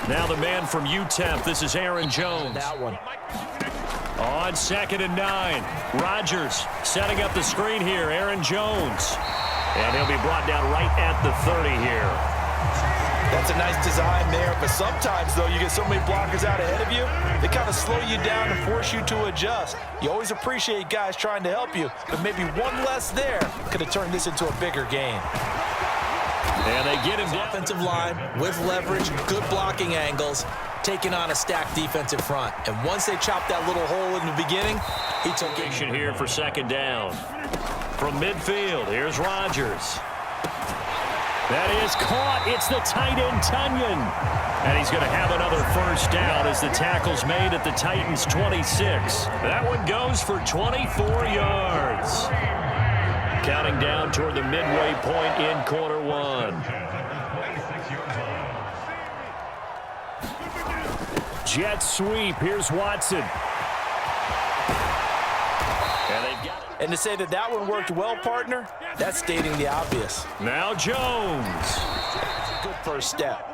Now the man from UTEP, this is Aaron Jones. That one. On 2nd and 9, Rodgers setting up the screen here, Aaron Jones. And he'll be brought down right at the 30 here. That's a nice design there, but sometimes, though, you get so many blockers out ahead of you, they kind of slow you down and force you to adjust. You always appreciate guys trying to help you, but maybe one less there could have turned this into a bigger game. And they get him down. Offensive line with leverage, good blocking angles, taking on a stacked defensive front. And once they chopped that little hole in the beginning, he took it. Here for 2nd down. From midfield, here's Rodgers. That is caught. It's the tight end, Tunyon. And he's going to have another first down as the tackle's made at the Titans' 26. That one goes for 24 yards. Counting down toward the midway point in quarter 1. Jet sweep. Here's Watson. And they've got it. And to say that that one worked well, partner, that's stating the obvious. Now Jones. Good first step.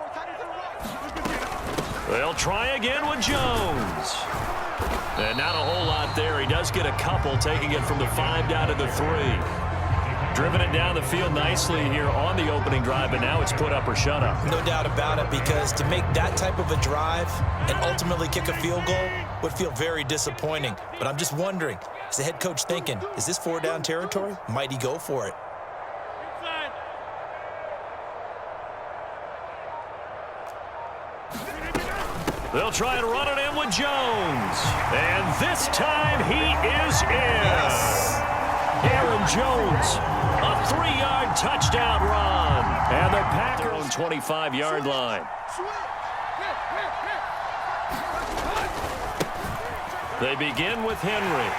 They'll try again with Jones. And not a whole lot there. He does get a couple, taking it from the 5 down to the 3. Driven it down the field nicely here on the opening drive, but now it's put up or shut up. No doubt about it, because to make that type of a drive and ultimately kick a field goal would feel very disappointing. But I'm just wondering, is the head coach thinking, is this 4-down territory? Might he go for it? They'll try and run it in with Jones. And this time he is in. Yes. Aaron Jones, a 3-yard touchdown run. And the Packers on 25-yard line. They begin with Henry.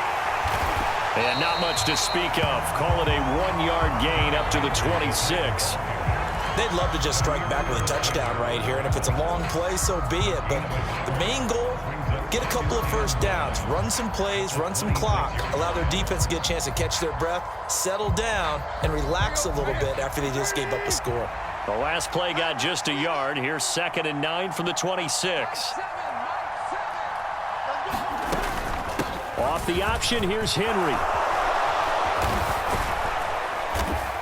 And not much to speak of. Call it a 1-yard gain up to the 26. They'd love to just strike back with a touchdown right here, and if it's a long play, so be it. But the main goal, get a couple of first downs, run some plays, run some clock, allow their defense to get a chance to catch their breath, settle down, and relax a little bit after they just gave up a score. The last play got just a yard. Here's 2nd and 9 from the 26. Off the option, here's Henry.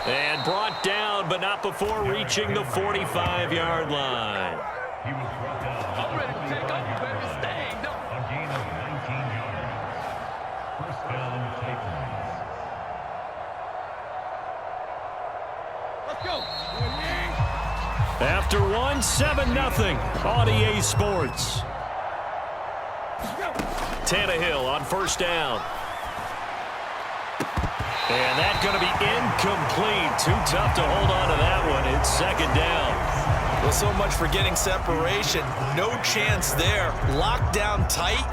And brought down, but not before reaching the 45-yard line. I'm ready to take off. You better stay. No. A gain of 19 yards. First down, Titans. Let's go. After 1, 7-0 on EA Sports. Tannehill on first down. And that's going to be incomplete. Too tough to hold on to that one. It's 2nd down. Well, so much for getting separation. No chance there. Locked down tight,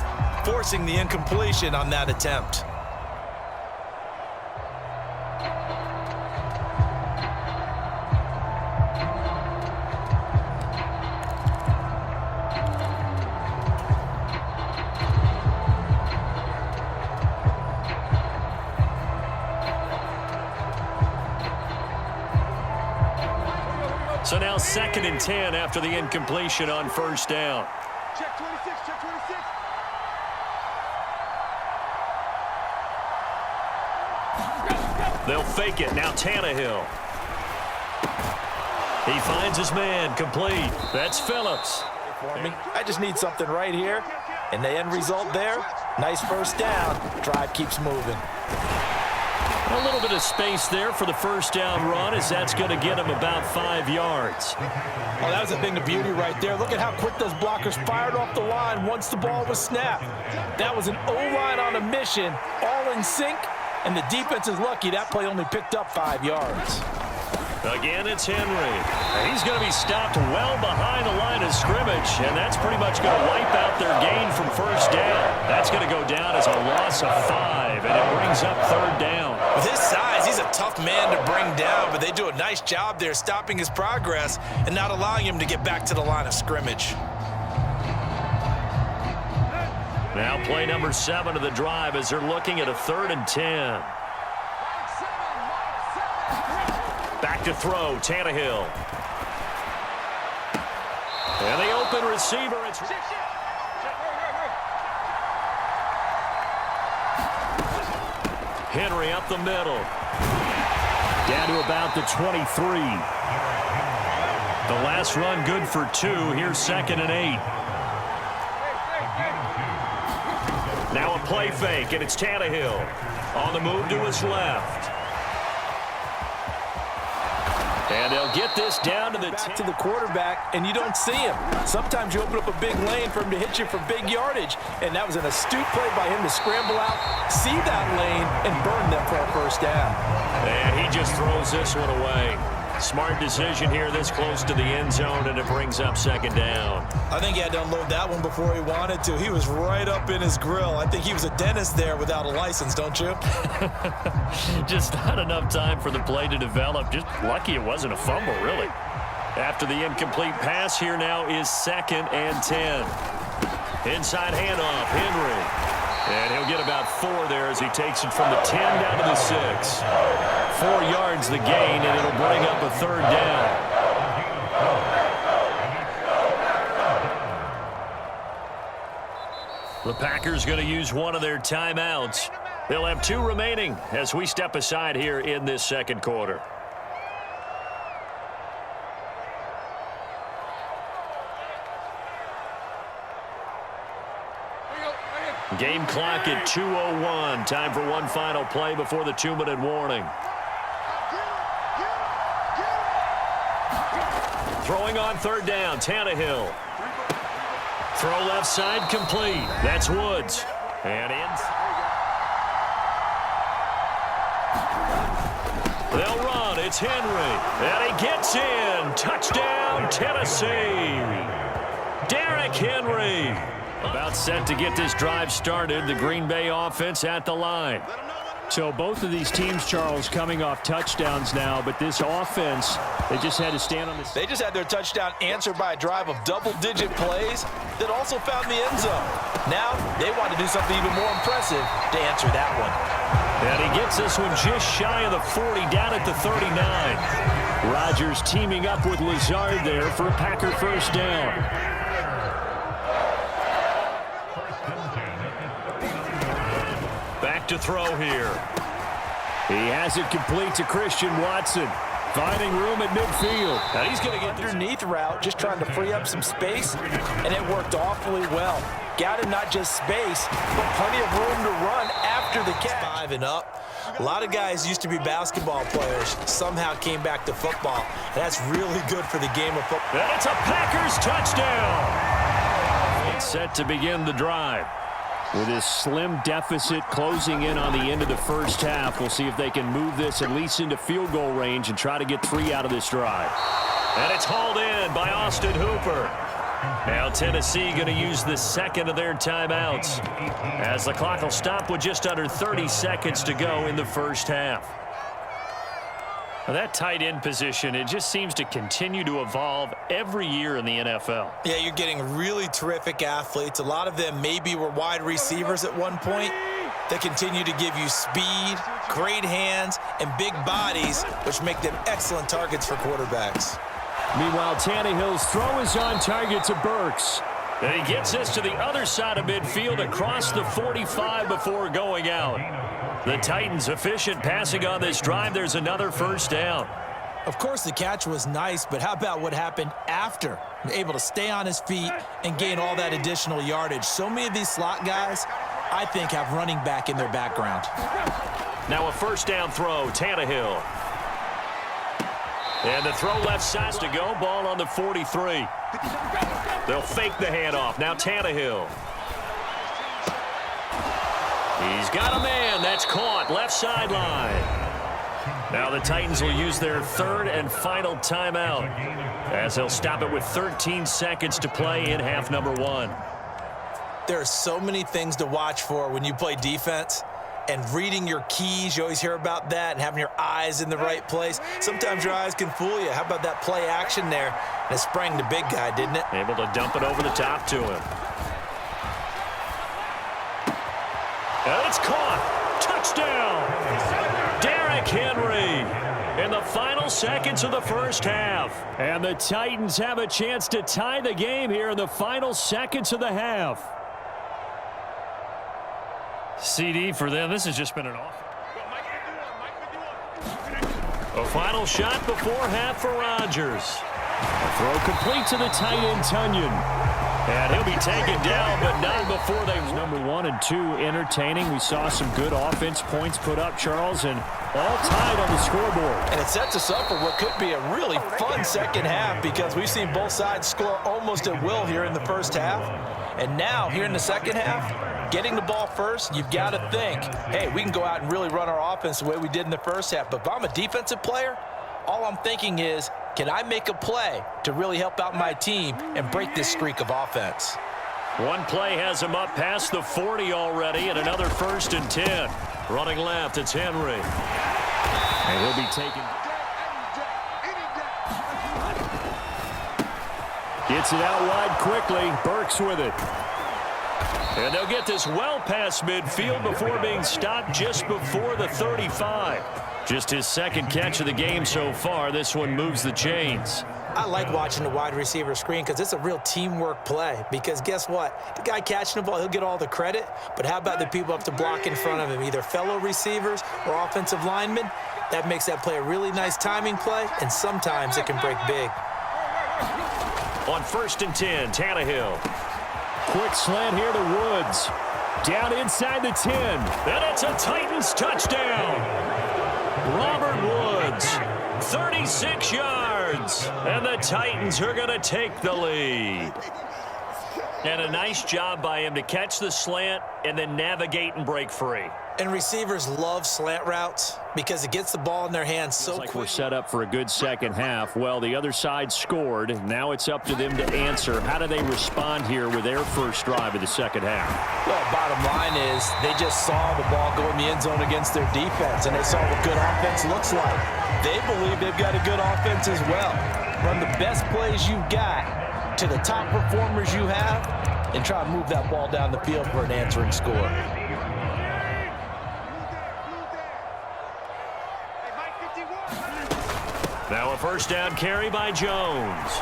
forcing the incompletion on that attempt. So now 2nd and 10 after the incompletion on first down. Check 26, check 26. They'll fake it. Now Tannehill. He finds his man. Complete. That's Phillips. For me, I just need something right here. And the end result there, nice first down. Drive keeps moving. A little bit of space there for the first down run, as that's going to get him about 5 yards. Oh, that was a thing of beauty right there. Look at how quick those blockers fired off the line once the ball was snapped. That was an O-line on a mission, all in sync, and the defense is lucky that play only picked up 5 yards. Again, it's Henry. He's going to be stopped well behind the line of scrimmage, and that's pretty much going to wipe out their gain from first down. That's going to go down as a loss of 5, and it brings up 3rd down. With his size, he's a tough man to bring down, but they do a nice job there stopping his progress and not allowing him to get back to the line of scrimmage. Now play number 7 of the drive as they're looking at a 3rd and 10. Back to throw, Tannehill. And they open open receiver. It's Henry up the middle. Down to about the 23. The last run good for 2. Here's 2nd and 8. Now a play fake, and it's Tannehill. On the move to his left. And they'll get this down to the back to the quarterback, and you don't see him. Sometimes you open up a big lane for him to hit you for big yardage, and that was an astute play by him to scramble out, see that lane, and burn them for a first down. And he just throws this one away. Smart decision here this close to the end zone, and it brings up 2nd down. I think he had to unload that one before he wanted to. He was right up in his grill. I think he was a dentist there without a license, don't you? Just not enough time for the play to develop. Just lucky it wasn't a fumble, really. After the incomplete pass, here now is 2nd and 10. Inside handoff, Henry. And he'll get about 4 there as he takes it from the 10 down to the 6. 4 yards the gain, and it'll bring up a 3rd down. The Packers going to use one of their timeouts. They'll have 2 remaining as we step aside here in this 2nd quarter. Game clock at 2:01. Time for one final play before the 2-minute warning. Throwing on 3rd down, Tannehill. Throw left side complete. That's Woods. And in. They'll run. It's Henry. And he gets in. Touchdown, Tennessee. Derrick Henry. About set to get this drive started. The Green Bay offense at the line. So both of these teams, Charles, coming off touchdowns now, but this offense, they just had to stand on this. They just had their touchdown answered by a drive of double-digit plays that also found the end zone. Now they want to do something even more impressive to answer that one. And he gets this one just shy of the 40, down at the 39. Rodgers teaming up with Lazard there for a Packer first down. Back to throw here. He has it complete to Christian Watson. Finding room at midfield. And he's going to get Underneath route, just trying to free up some space, and it worked awfully well. Got him not just space, but plenty of room to run after the catch. 5 and up. A lot of guys used to be basketball players, somehow came back to football. And that's really good for the game of football. And it's a Packers touchdown. It's set to begin the drive. With this slim deficit closing in on the end of the first half, we'll see if they can move this at least into field goal range and try to get 3 out of this drive. And it's hauled in by Austin Hooper. Now Tennessee going to use the 2nd of their timeouts as the clock will stop with just under 30 seconds to go in the first half. Now that tight end position, it just seems to continue to evolve every year in the NFL. Yeah, you're getting really terrific athletes. A lot of them maybe were wide receivers at one point. They continue to give you speed, great hands, and big bodies, which make them excellent targets for quarterbacks. Meanwhile, Tannehill's throw is on target to Burks. And he gets this to the other side of midfield across the 45 before going out. The Titans efficient passing on this drive. There's another first down. Of course, the catch was nice, but how about what happened after? Able to stay on his feet and gain all that additional yardage. So many of these slot guys, I think, have running back in their background. Now a first down throw, Tannehill. And the throw left side to go. Ball on the 43. They'll fake the handoff. Now Tannehill. He's got a man. That's caught. Left sideline. Now the Titans will use their 3rd and final timeout as they'll stop it with 13 seconds to play in half number 1. There are so many things to watch for when you play defense. And reading your keys, you always hear about that, and having your eyes in the right place. Sometimes your eyes can fool you. How about that play action there? And it sprang the big guy, didn't it? Able to dump it over the top to him. And it's caught. Touchdown. Derrick Henry. in the final seconds of the first half. And the Titans have a chance to tie the game here in the final seconds of the half. CD for them, this has just been an awful. A final shot before half for Rodgers. A throw complete to the tight end, Tunyon. And he'll be taken down, but not before they... Number 1 and 2 entertaining. We saw some good offense points put up, Charles, and all tied on the scoreboard. And it sets us up for what could be a really fun second half because we've seen both sides score almost at will here in the first half. And now, here in the second half, getting the ball first, you've got to think, hey, we can go out and really run our offense the way we did in the first half. But if I'm a defensive player, all I'm thinking is, can I make a play to really help out my team and break this streak of offense? One play has him up past the 40 already, and another 1st and 10. Running left, it's Henry. And he'll be taken. Gets it out wide quickly. Burks with it. And they'll get this well past midfield before being stopped just before the 35. Just his second catch of the game so far. This one moves the chains. I like watching the wide receiver screen because it's a real teamwork play. Because guess what? The guy catching the ball, he'll get all the credit. But how about the people up to block in front of him, either fellow receivers or offensive linemen? That makes that play a really nice timing play, and sometimes it can break big. On 1st and 10, Tannehill. Quick slant here to Woods. Down inside the 10. And it's a Titans touchdown. Robert Woods, 36 yards. And the Titans are going to take the lead. And a nice job by him to catch the slant and then navigate and break free. And receivers love slant routes because it gets the ball in their hands so quick. quick. We're set up for a good second half. Well, the other side scored. Now it's up to them to answer. How do they respond here with their first drive of the second half? Well, bottom line is they just saw the ball go in the end zone against their defense, and they saw what good offense looks like. They believe they've got a good offense as well. Run the best plays you've got to the top performers you have and try to move that ball down the field for an answering score. Now a 1st down carry by Jones.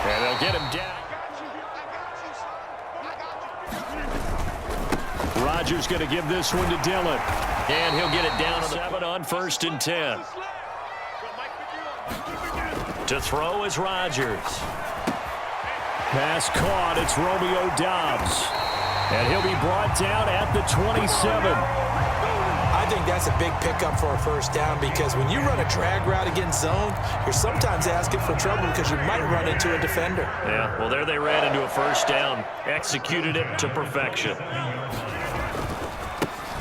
And they'll get him down. Rodgers going to give this one to Dillon. And he'll get it down to 7 on 1st and 10. To throw is Rodgers. Pass caught. It's Romeo Doubs. And he'll be brought down at the 27. I think that's a big pickup for a 1st down because when you run a drag route against zone, you're sometimes asking for trouble because you might run into a defender. Yeah, well, there they ran into a 1st down. Executed it to perfection.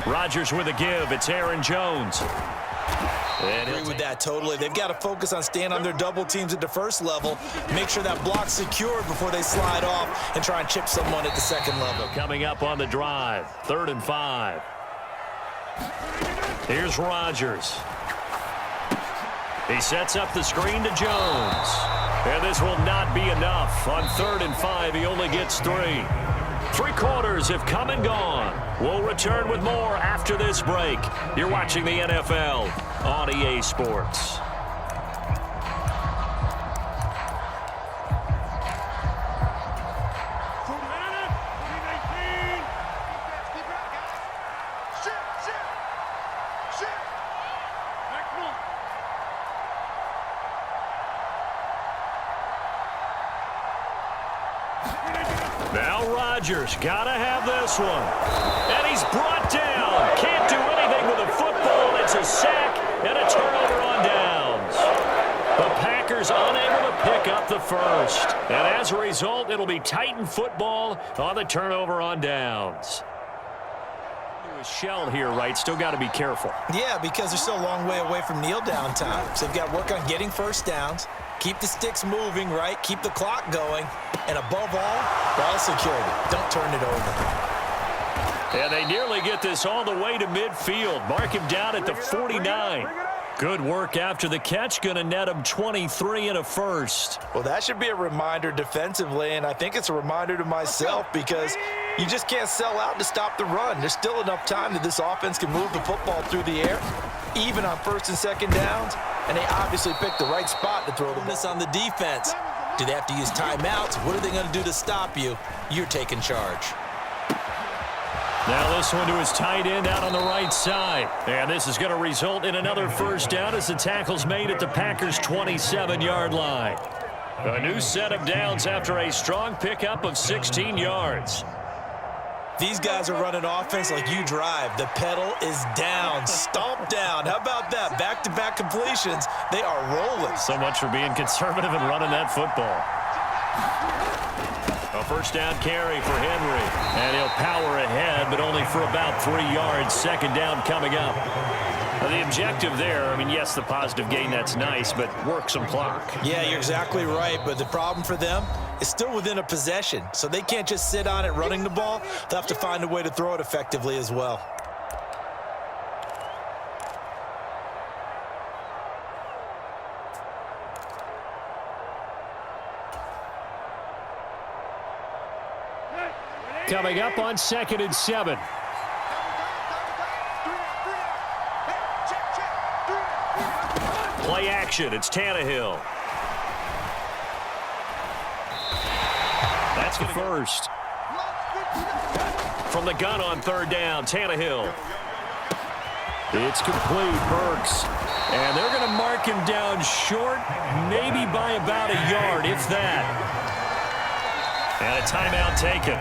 Rodgers with a give. It's Aaron Jones. I agree with that totally. They've got to focus on staying on their double teams at the first level, make sure that block's secured before they slide off and try and chip someone at the second level. Coming up on the drive, 3rd and 5. Here's Rodgers. He sets up the screen to Jones. And this will not be enough. On 3rd and 5, he only gets 3. 3 quarters have come and gone. We'll return with more after this break. You're watching the NFL on EA Sports. Now Rodgers, gotta have this one. And he's brought down. Can't do anything with the football. It's a sack and a turnover on downs. The Packers unable to pick up the 1st. And as a result, it'll be Titan football on the turnover on downs. Shell here, right? Still got to be careful. Yeah, because they're still a long way away from kneel down time. So they've got to work on getting 1st downs, keep the sticks moving, right? Keep the clock going. And above all, ball security. Don't turn it over. And they nearly get this all the way to midfield. Mark him down at the 49. Good work after the catch. Going to net him 23 and a 1st. Well, that should be a reminder defensively, and I think it's a reminder to myself because You just can't sell out to stop the run. There's still enough time that this offense can move the football through the air, even on first and second downs, and they obviously picked the right spot to throw the ball. On the defense. Do they have to use timeouts? What are they going to do to stop you? You're taking charge. Now this one to his tight end out on the right side. And this is going to result in another first down as the tackle's made at the Packers' 27-yard line. A new set of downs after a strong pickup of 16 yards. These guys are running offense like you drive. The pedal is down, stomp down. How about that? Back-to-back completions. They are rolling. So much for being conservative and running that football. A first down carry for Henry. And he'll power ahead, but only for about 3 yards. Second down coming up. The objective there, I mean, yes, the positive gain, that's nice, but work some clock. Yeah, you're exactly right, but the problem for them is still within a possession, so they can't just sit on it running the ball. They'll have to find a way to throw it effectively as well. Coming up on 2nd and 7. Play action. It's Tannehill. That's the first. From the gun on third down, Tannehill. It's complete, Burks. And they're going to mark him down short, maybe by about a yard, if that. And a timeout taken.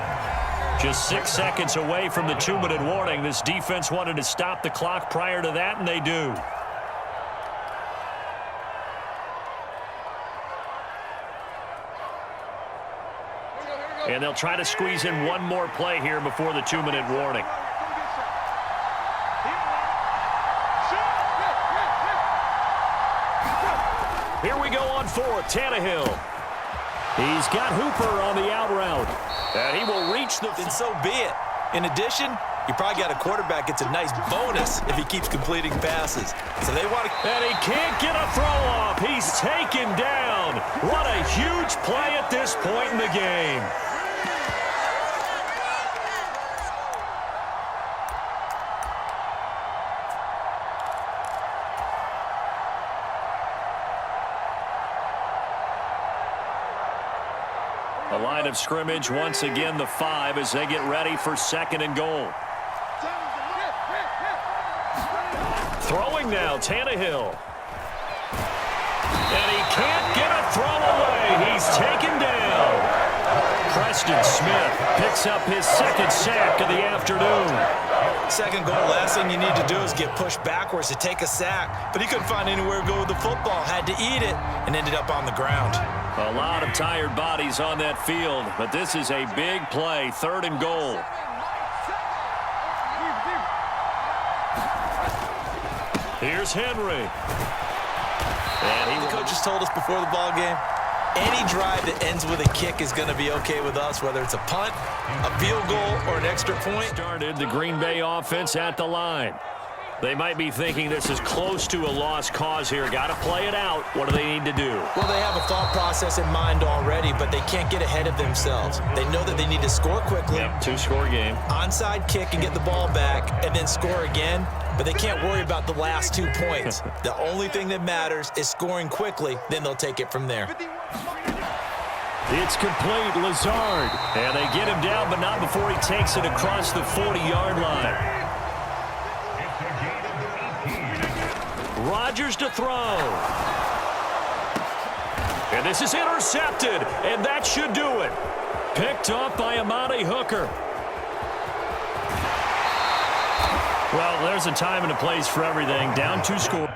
Just 6 seconds away from the 2-minute warning. This defense wanted to stop the clock prior to that, and they do. And they'll try to squeeze in one more play here before the 2-minute warning. Here we go on fourth. Tannehill. He's got Hooper on the out route. And he will reach the... And so be it. In addition, you probably got a quarterback gets a nice bonus if he keeps completing passes. So they want to... And he can't get a throw off. He's taken down. What a huge play at this point in the game. The line of scrimmage, once again, the 5 as they get ready for 2nd and goal. Throwing now, Tannehill. And he can't get a throw away. He's taken down. Preston Smith picks up his 2nd sack of the afternoon. 2nd goal, last thing you need to do is get pushed backwards to take a sack. But he couldn't find anywhere to go with the football. Had to eat it and ended up on the ground. A lot of tired bodies on that field, but this is a big play, 3rd and goal. Here's Henry. And The coaches told us before the ball game, any drive that ends with a kick is going to be okay with us, whether it's a punt, a field goal, or an extra point. Started the Green Bay offense at the line. They might be thinking this is close to a lost cause here. Got to play it out. What do they need to do? Well, they have a thought process in mind already, but they can't get ahead of themselves. They know that they need to score quickly. Yep, 2-score game. Onside kick and get the ball back and then score again, but they can't worry about the last 2 points. The only thing that matters is scoring quickly, then they'll take it from there. It's complete, Lazard. And they get him down, but not before he takes it across the 40-yard line. Rodgers to throw. And this is intercepted, and that should do it. Picked off by Amani Hooker. Well, there's a time and a place for everything. Down 2 scores.